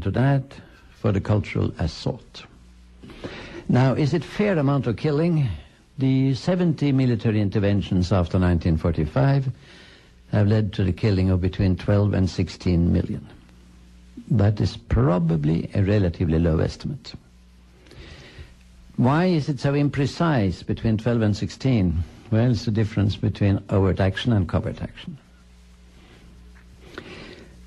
to that for the cultural assault. Now, is it fair amount of killing? The 70 military interventions after 1945 have led to the killing of between 12 and 16 million. That is probably a relatively low estimate. Why is it so imprecise between 12 and 16? Well, it's the difference between overt action and covert action.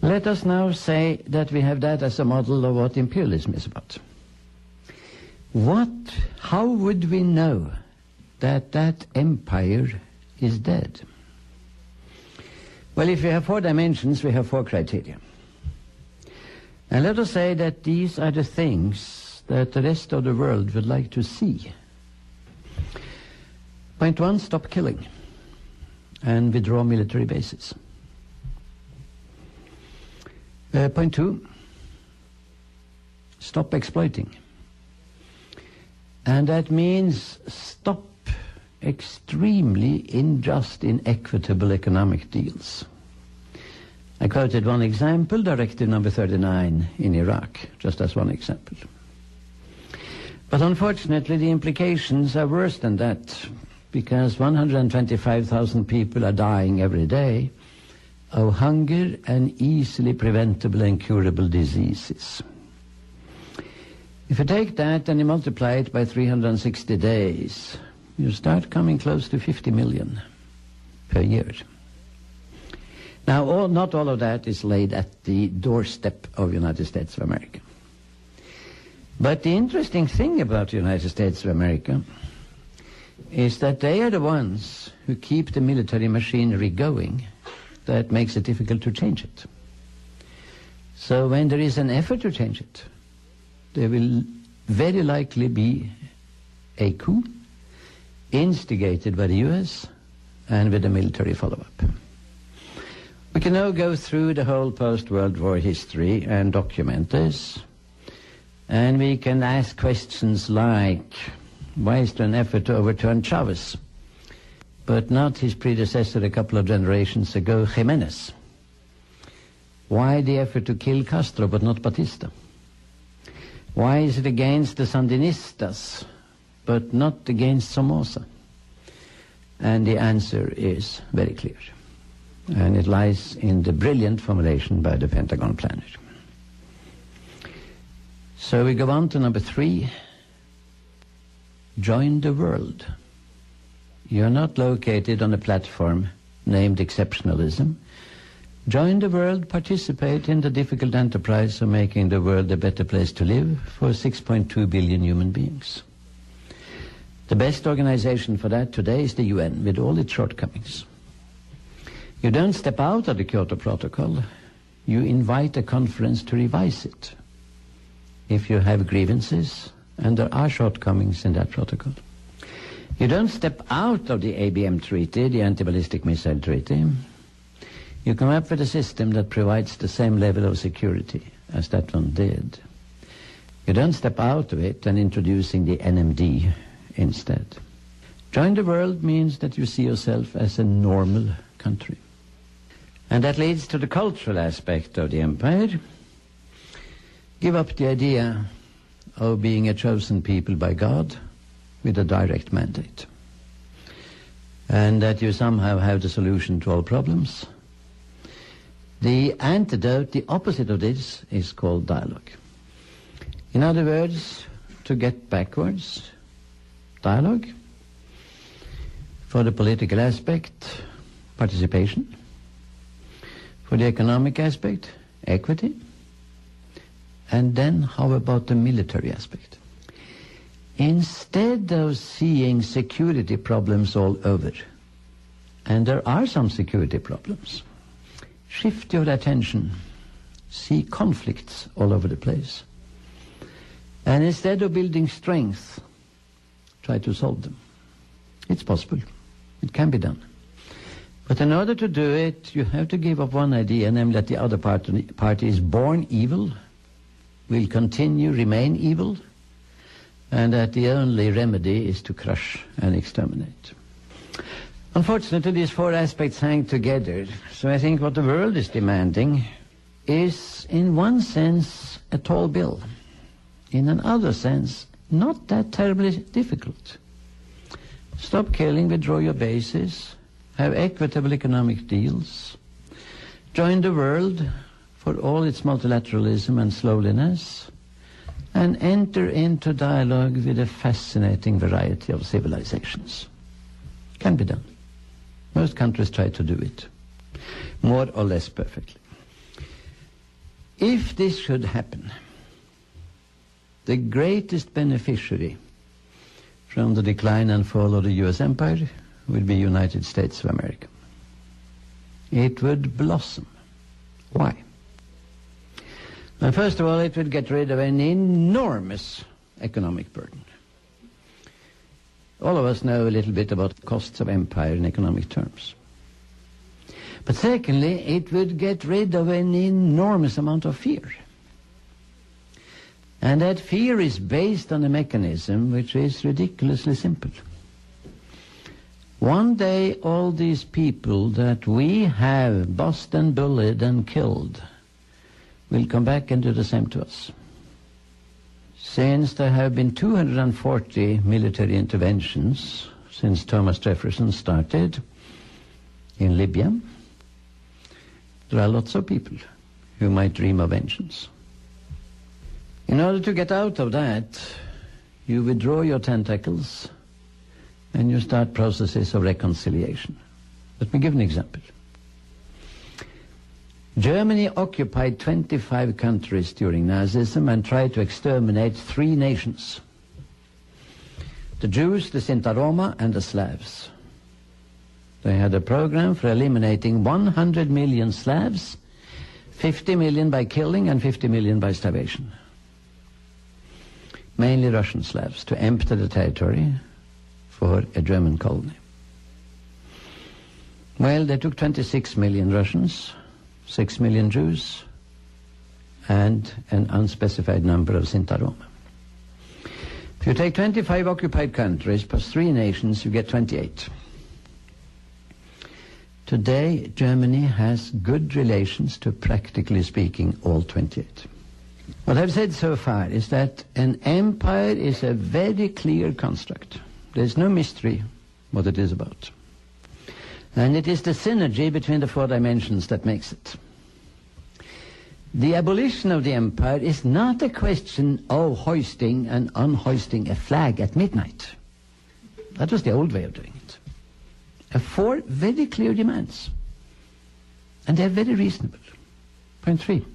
Let us now say that we have that as a model of what imperialism is about. How would we know that that empire is dead? Well, if we have 4 dimensions, we have 4 criteria. And let us say that these are the things that the rest of the world would like to see. Point 1, stop killing and withdraw military bases. Point 2, stop exploiting. And that means stop extremely unjust, inequitable economic deals. I quoted one example, Directive number 39 in Iraq, just as one example. But unfortunately, the implications are worse than that, because 125,000 people are dying every day of hunger and easily preventable and curable diseases. If you take that and you multiply it by 360 days, you start coming close to 50 million per year. Now, not all of that is laid at the doorstep of the United States of America. But the interesting thing about the United States of America is that they are the ones who keep the military machinery going that makes it difficult to change it. So when there is an effort to change it, there will very likely be a coup instigated by the U.S. and with a military follow-up. We can now go through the whole post-World War history and document this, and we can ask questions like, why is there an effort to overturn Chavez, but not his predecessor a couple of generations ago, Jimenez? Why the effort to kill Castro, but not Batista? Why is it against the Sandinistas, but not against Somoza? And the answer is very clear. And it lies in the brilliant formulation by the Pentagon planner. So we go on to number 3. Join the world. You're not located on a platform named exceptionalism. Join the world, participate in the difficult enterprise of making the world a better place to live for 6.2 billion human beings. The best organization for that today is the UN, with all its shortcomings. You don't step out of the Kyoto Protocol. You invite a conference to revise it if you have grievances, and there are shortcomings in that protocol. You don't step out of the ABM Treaty, the Anti-Ballistic Missile Treaty. You come up with a system that provides the same level of security as that one did. You don't step out of it and introducing the NMD instead. Join the world means that you see yourself as a normal country. And that leads to the cultural aspect of the empire. Give up the idea of being a chosen people by God with a direct mandate, and that you somehow have the solution to all problems. The antidote, the opposite of this, is called dialogue. In other words, to get backwards, dialogue. For the political aspect, participation. For the economic aspect, equity. And then how about the military aspect? Instead of seeing security problems all over, and there are some security problems, shift your attention, see conflicts all over the place. And instead of building strength, try to solve them. It's possible. It can be done. But in order to do it, you have to give up one idea, namely that the other party is born evil, will continue, remain evil, and that the only remedy is to crush and exterminate. Unfortunately, these 4 aspects hang together. So I think what the world is demanding is, in one sense, a tall bill. In another sense, not that terribly difficult. Stop killing, withdraw your bases, have equitable economic deals, join the world for all its multilateralism and slowness, and enter into dialogue with a fascinating variety of civilizations. Can be done. Most countries try to do it, more or less perfectly. If this should happen, the greatest beneficiary from the decline and fall of the U.S. empire would be United States of America. It would blossom. Why? Well, first of all, it would get rid of an enormous economic burden. All of us know a little bit about the costs of empire in economic terms. But secondly, it would get rid of an enormous amount of fear. And that fear is based on a mechanism which is ridiculously simple. One day all these people that we have bossed and bullied and killed will come back and do the same to us. Since there have been 240 military interventions since Thomas Jefferson started in Libya, there are lots of people who might dream of vengeance. In order to get out of that, you withdraw your tentacles and you start processes of reconciliation. Let me give an example. Germany occupied 25 countries during Nazism and tried to exterminate 3 nations: the Jews, the Sinti Roma, and the Slavs. They had a program for eliminating 100 million Slavs, 50 million by killing and 50 million by starvation. Mainly Russian Slavs, to empty the territory for a German colony. Well, they took 26 million Russians, 6 million Jews, and an unspecified number of Sinti Roma. If you take 25 occupied countries plus 3 nations, you get 28. Today, Germany has good relations to, practically speaking, all 28. What I've said so far is that an empire is a very clear construct. There's no mystery what it is about. And it is the synergy between the 4 dimensions that makes it. The abolition of the empire is not a question of hoisting and unhoisting a flag at midnight. That was the old way of doing it. 4 very clear demands. And they're very reasonable. Point 3.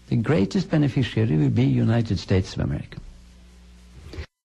The greatest beneficiary will be United States of America.